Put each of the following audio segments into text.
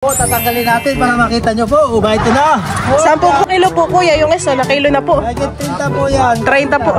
Po, tatanggalin natin para makita nyo po. Uba ito na. 10 kilo po kuya, yung isa na kilo na po. Higit 30 po yan. 30 po.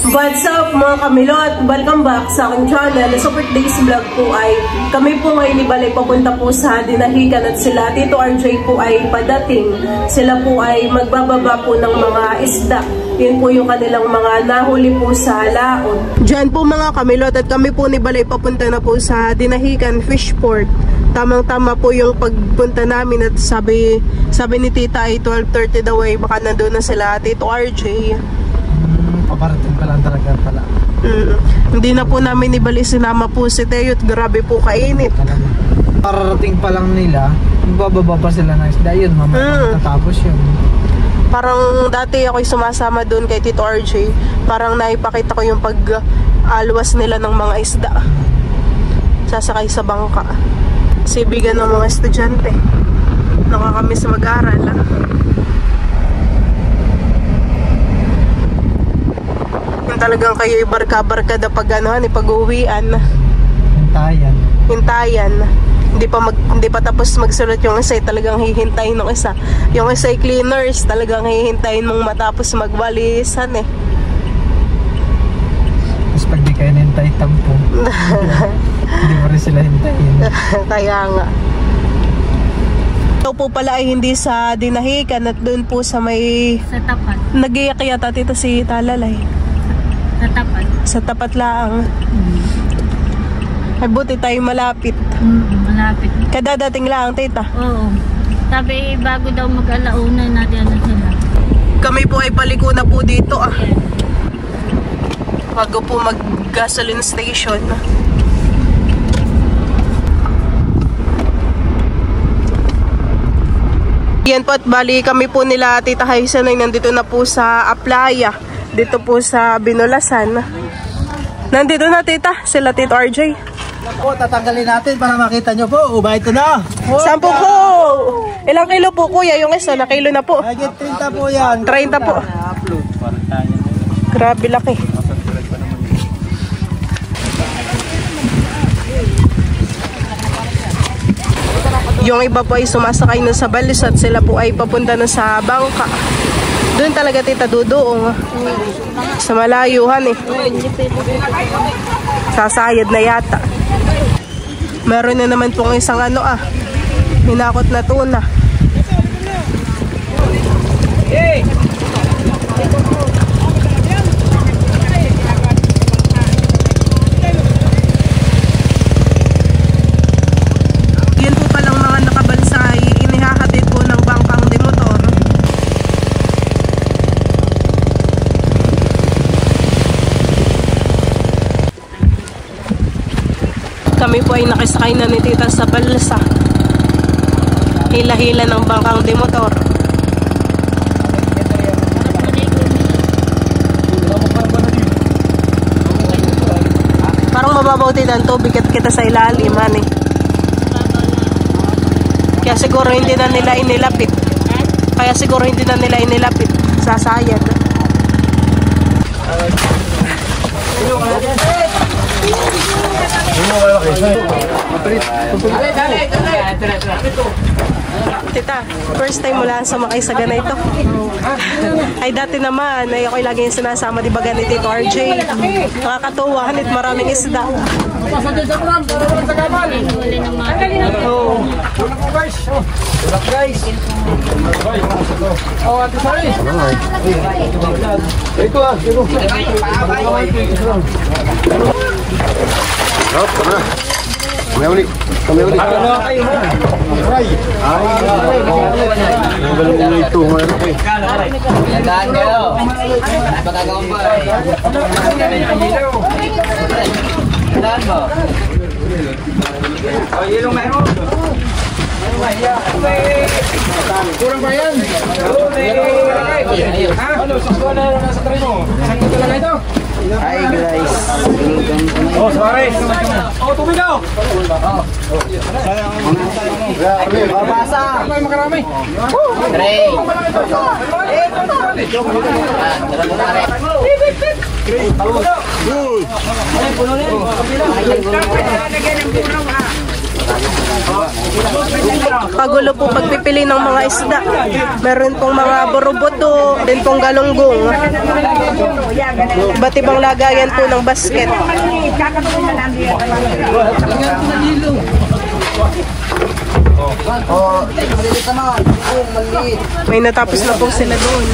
What's up mga kamilot? Welcome back sa aking channel. Sa Days Vlog po ay kami po ngayon ibalik papunta po sa Dinahican at sila Tito RJ po ay padating. Sila po ay magbababa po ng mga isda. Yun po yung kanilang mga nahuli po sa laon. Diyan po mga kamilot at kami po ni Balay papunta na po sa Dinahican Fishport. Tamang-tama po yung pagpunta namin at sabi ni Tita ay 12:30 daw ay baka nandun na sila Tito RJ. Paparating pa lang talaga pala. Hindi na po namin ibalik sinama po si Teo at grabe po kainit. Pararating pa lang nila, magbababa pa sila ng isda. Yun, mamaya natapos yun. Parang dati ako'y sumasama doon kay Tito RJ. Parang naipakita ko yung pag-alwas nila ng mga isda. Sasakay sa bangka. Sibigan ng mga estudyante. Nakakamiss mag-aral. Talagang kayo ibarka-barkada pag anuhan, pag-uwian. Hintayan. Hindi pa tapos magsulat yung isa, talagang hihintayin ng isa. Yung isa cleaners, talagang hihintayin mong matapos magwalisan eh. Tapos pag di kayo nintay tampo, hindi mo rin sila hintayin. Kaya nga. Ito po pala ay hindi sa Dinahican at doon po sa may... Sa tapat. Nag-iyak yata tito si Talalay. Sa tapat. Sa tapat lang. Ay buti tayo malapit. Malapit. Kadadating lang tita. Oo. Sabi bago daw mag-alauna na diyan na sila. Kami po ay paliko na po dito bago po mag-gasoline station. Yan po at bali kami po nila Tita Haisen ay nandito na po sa Aplaya. Dito po sa Binulasan. Nandito na tita, sila Tito RJ. Po, tatanggalin natin para makita nyo po. Uba ito na. 10 po. Ilang kilo po kuya? Yung isa na kilo na po. Higit 30 po yan. 30 po. Grabe laki. Yung iba po ay sumasakay na sa balis at sila po ay papunta na sa bangka. Doon talaga tita dudoong. Sa malayuhan eh. Sasayad na yata. Meron na naman pong isang hinakot na tuna. Yan po palang mga nakabalsay. Inihahatid po ng bangkang demotor. Kami po ay nakisakay na ni Tita sa balsa. Hila-hila ng bangkang demotor. Parang mababaw din ang tubig at kita sa ilalim eh. Kaya siguro hindi na nila inilapit. Sasayad. Tita, first time mo lang sumakay sa ganito? Ay dati naman, ay ako'y lagi yung sinasama di ba ganito Tito RJ. Nakakatuwa, hanit maraming isda. Kami ulit. Ito kurang ba yan? Ano, sakto na nasa treno. Saan ka talaga ito? Hi guys. Oh, sorry. Oh, tubig daw. Basa. Makarami. Three. Pagulo po pagpipili ng mga isda. Meron pong mga boroboto, din pong galunggong. Iba't ibang lagayan po ng basket. May natapos na po sila doon.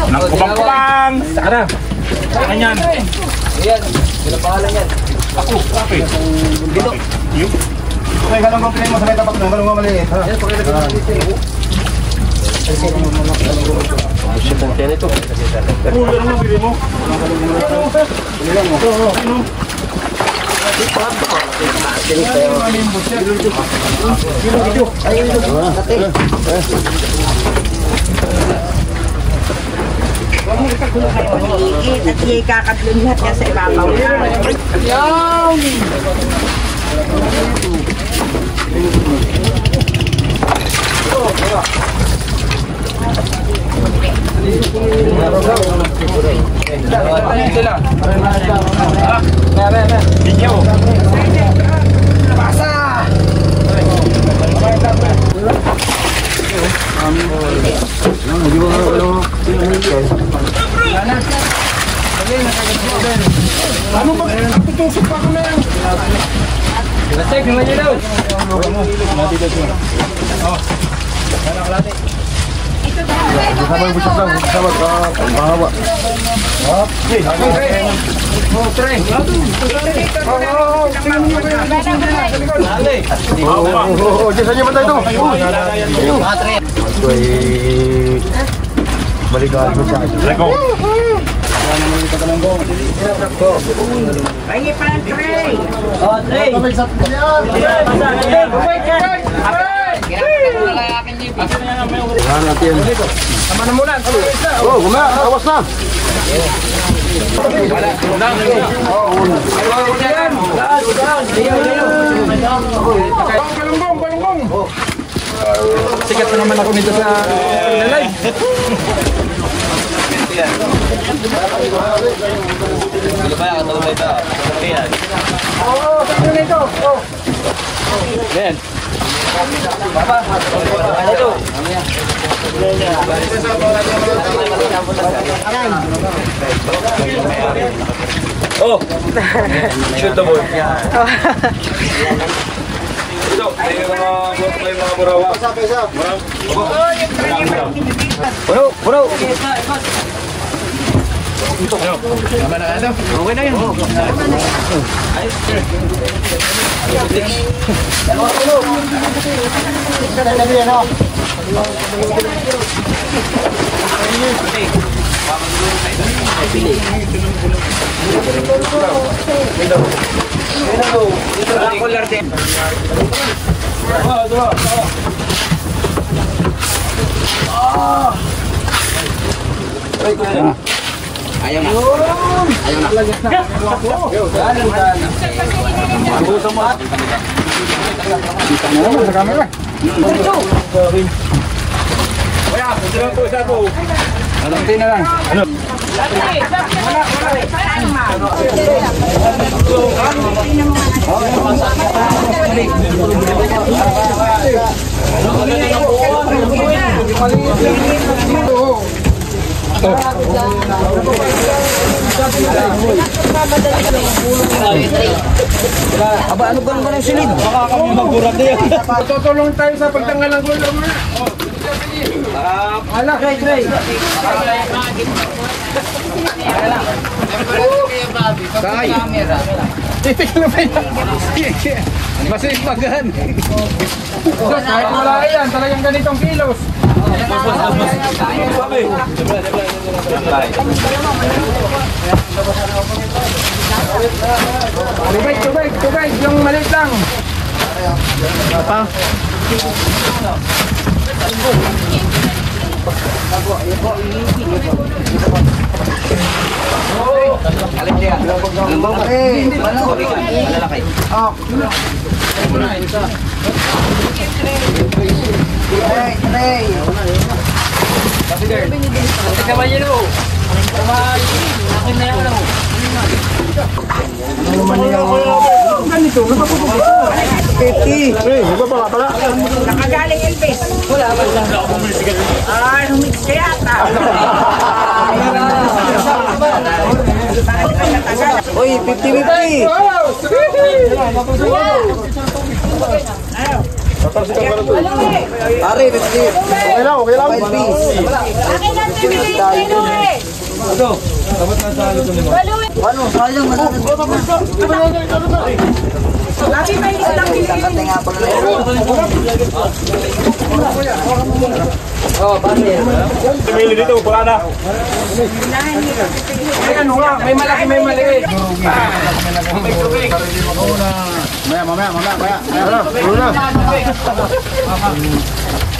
Nakupang-kupang. Sana. Kanyan. Ayan. Sino pangalan yan? Ako. Okay. Dito. Okay, galong pinay mo sa may tapat na. Galong maliit. Yan, pakita ko lang dito. Siya pong tiyan ito. Ulo lang bili mo. Iikit at ikakatlong lahat niya sa ibabaw. Yan! Ano ba? Tutusok pa ko na yan. Nasik, naman yun daw. Sabay busog lang. Sabay ka. Mahawa. Okay. Oh, diyan saja ba tayo? Balikan mo sa akin. Lego. Pahingi pa ng tray. Oh, three. Yan natin. Tama na muna. Oh, gumana. Awas na. Sikat na naman ako nito sa lalay. Oh, shoot the ball. Ito, may mga burawa. Bro. Okay na yun. Ayaw na. Alantin na lang. Ano? Aba, ano bang silid? Baka kami magburat din. Tutulong tayo sa pagtanggal ng gulo. Ala, Ray. Tay. Titignan mo yan. Masipaghan. Kahit wala yan, talagang ganitong kilos. Tubig, yung maliit lang. Apa? Nakagaling Elvis. Wala ba? Ay, humix ka yata. Uy, 50-50. Pare, 50. Okay lang. Akin ang bibili nyo eh. Lagi may isang bibili. Pumili dito, wala na. May ano nga, may malaki, may maliit.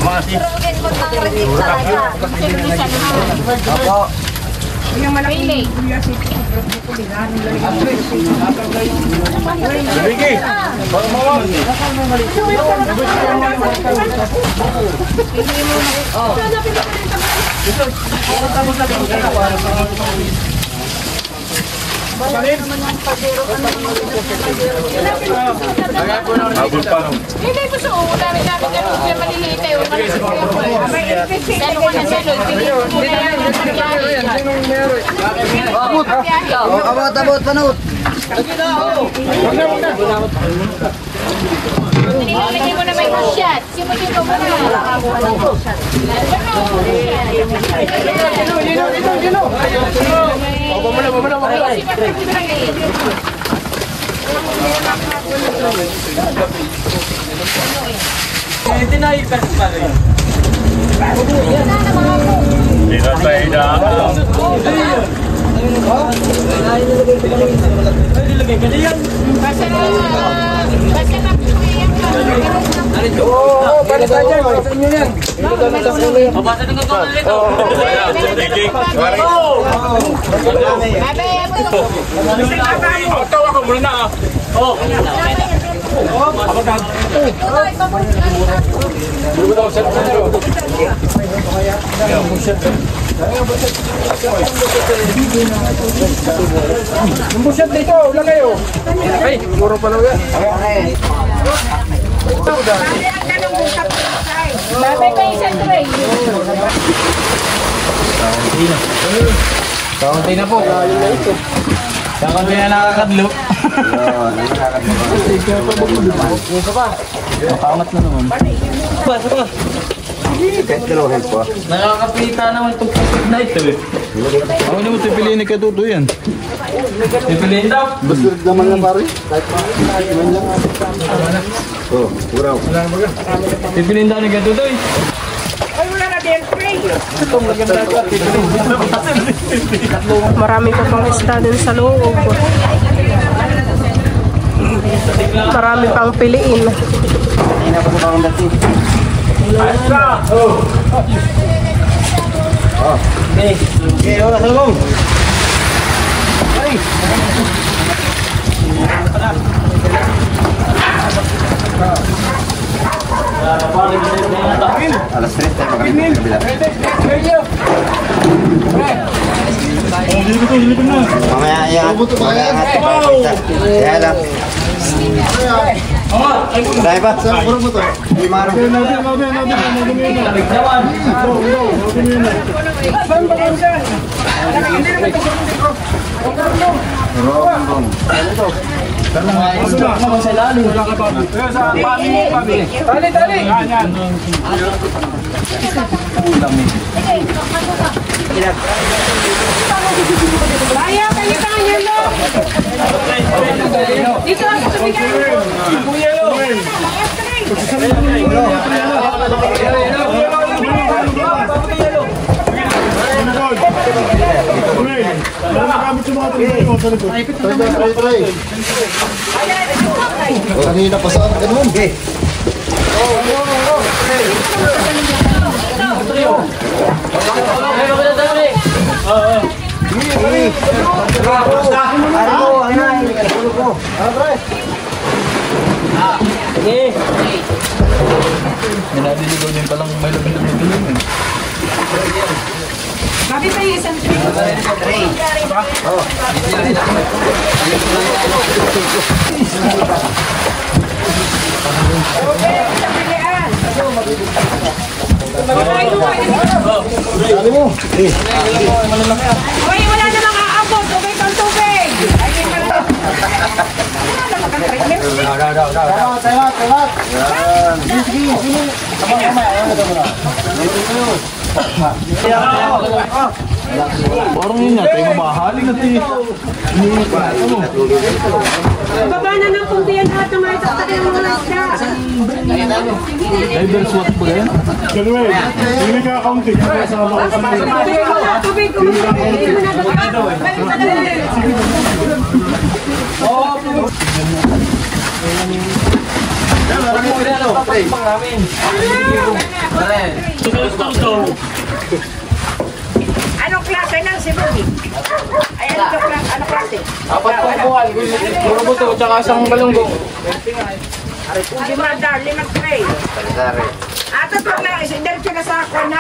Mamaya. Yung malaki. Sige. Hindi po so, dami namin ganun kaya maliliit kayo. Salo ko na salo, piliin mo na yan. Abot, panot. Nilagay mo na may shot. Simutin mo muna. Oo, balik tayo dyan. Balik nyo yan. Tawa ka muna na. Yung busyat dito, ulang kayo. Ay, siguro pala yan. Babay pa isang tray. Kaunti na po. Kaunti na nakakadlo. Ito pa. Mapangat na naman. Sapa. Kahit dalawang po. Nakakapita naman itong pupig na ito eh. Ako naman pipiliin ni Katuto yan. Pipiliin daw. Basta naman lang pare. Kahit naman lang. Oh, uraw. Pipiliin daw ni Katuto eh. Ay, wala na din free. Itong maganda ka. Marami pa pang isda din sa loob. Marami pang piliin. Hindi na pa sa pang dati. Okay, wala sa loob. Ay! Alas 3 tayo magkakita sa kabila. Mamaya yan. Kaya lang. Dahil ba? Saan puro mo to? Limara. Kaya, kanya tayo lo. Dito ako sa kanina pa saan ganun? Nilabiligo din palang may labi-labi. Sabi pa yung isang tray. Uy, wala na mga aabot. Tubig ang tubig. Parang yun nga, tayo mamahaling at Baba na ng kunti yan lahat ng mga itaktak ng mga isda. Diver SWAT ba yan? Hindi ka accounting. Tubig, hindi mo na Anong klase ng sibuli? Ay, anong klase? Apat po buwan. Puro buto, tsaka isang balunggo. Limang tray. Ato to lang, diretso na sa ako na.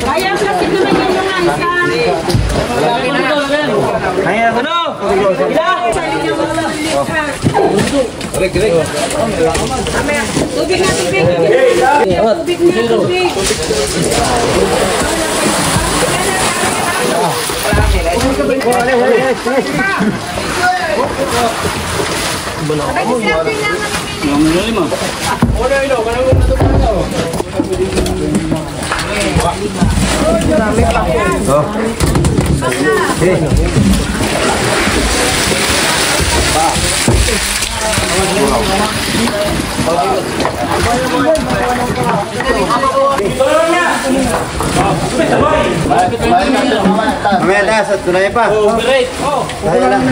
Kaya plastic naman yan yung ansa. Kaya ano? Tubig na tubig. Tubig na tubig. Mamaya tayo sa tunay pa. Tayo lang.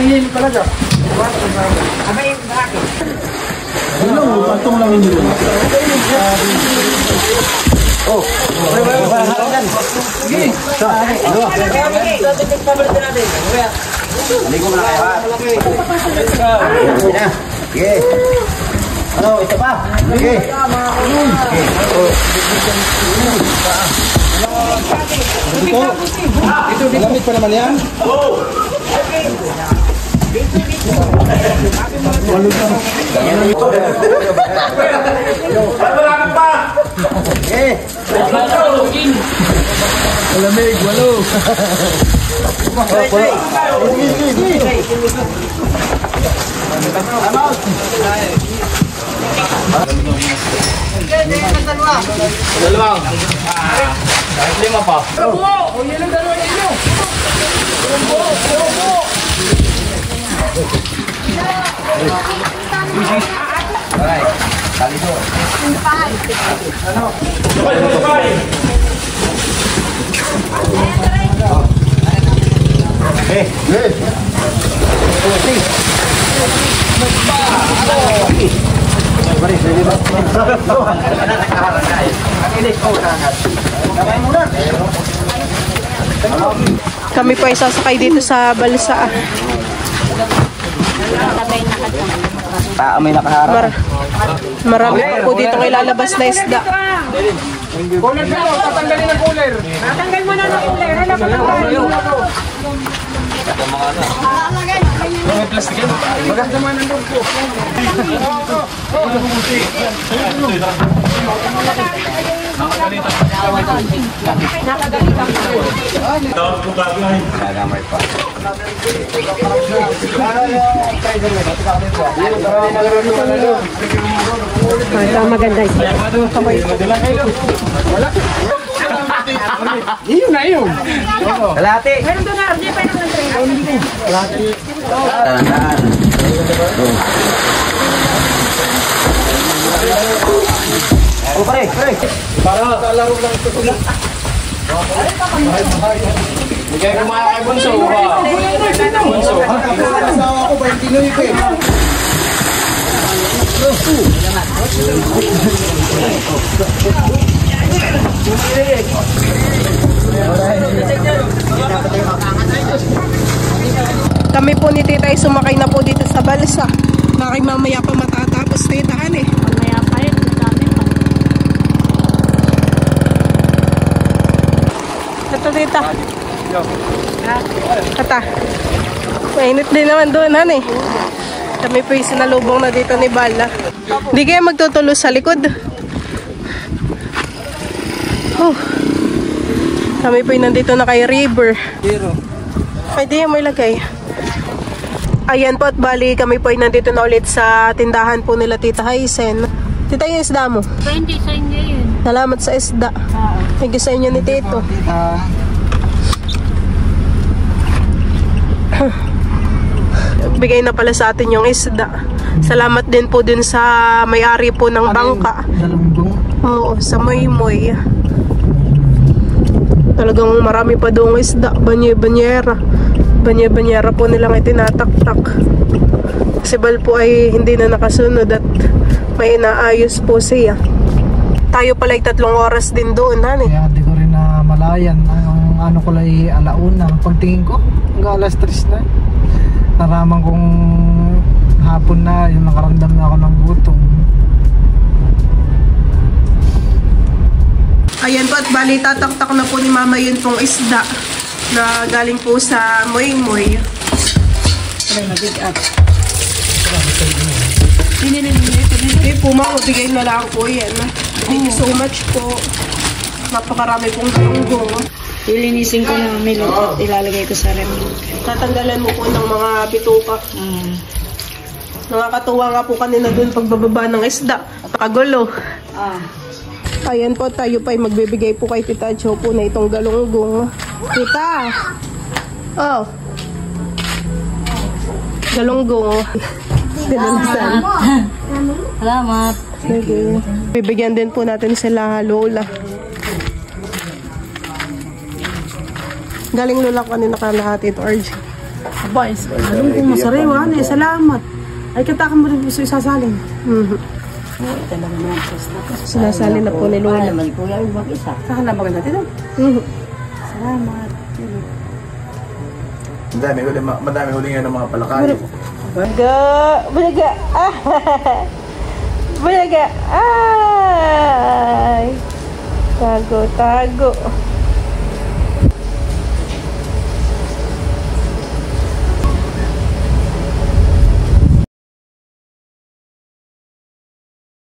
Pantong lang yun dito. Aligo mo na kayo. Sige. Ano, ito pa? Sige. Ito, lamit pa naman yan? Malamig, walo. Dalawang. Kahit lima pa. Alright, talido. Kami po ay sasakay dito sa balsa. May nakaharap. Marami pa po dito ilalabas na isda. Cooler na to, tatanggalin ang cooler. Tatanggal mo na ng cooler. Hala pa lang tayo. May plastic yan. Bagas naman ang doon po. Nagamay pa. Ito maganda isda. Iyon na yun. Kalahati. Meron doon na, hindi pa naman train. Tandaan. Oh, pare. Para kalaro lang ito sila. Bigay ko mga kay Bunso. Bunso. Asawa ko ba yung Pinoy ko eh. Kami po ni Tita ay sumakay na po dito sa balsa. Bakit mamaya pa matatapos titahan eh. Mamaya pa rin, dami pa. Ito Tita. Kata. Mainit din naman doon han eh. Kami po yung sinalubong na dito ni Bala. Hindi kaya magtutulo sa likod. Kami po yung nandito na kay River. Ay di mo ilagay. Ayan po at bali kami po ay nandito na ulit sa tindahan po nila Tita Haisen. Tita yung isda mo. So, hindi sa inyo yun. Salamat sa isda. Thank you sa inyo ni Tito. Bigay na pala sa atin yung isda. Salamat din po dun sa may-ari po ng bangka. Oo, sa Moymoy. Talagang marami pa doong isda. Banye-banyera. Banye-banyera po nilang itinatak-tak. Si Bal po ay hindi na nakasunod at may inaayos po siya. Tayo pala ay 3 oras din doon, hani? Kaya di ko rin na malayan. Ang ano ko lang ay alauna. Pagtingin ko, hanggang alas 3 na. Naraman kong hapon na, yung nakaramdam na ako ng gutom. Ayan po at bali tataktak na po ni Mama yun pong isda na galing po sa Moymoy. Okay po ma, mabigay na lang po yan. Thank you so much po. Napakarami pong galunggong. Lilinisin ko na milot at ilalagay ko sa rem. Tatanggalan mo po ng mga bituka. Nakakatuwa nga po kanina dun pagbababa ng isda. Kagulo. Ayan po, tayo pa ay magbibigay po kay Tita Jo po na itong galunggong. Tita! Oh! Galunggong. Pinalisan. Salamat. Sige. Bibigyan din po natin sila Lola. Galing Lola ko kanina kalahati ito, RG. Aba, galunggong masariwa na. Salamat. Ay, kita ka mo rin po isasalin. Sinasali na po ni Lola. Saan na maganda dito? Salamat. Madami huli nga ng mga palakayo. Bulaga! Bulaga! Ah! Bulaga! Ay! Tago, tago.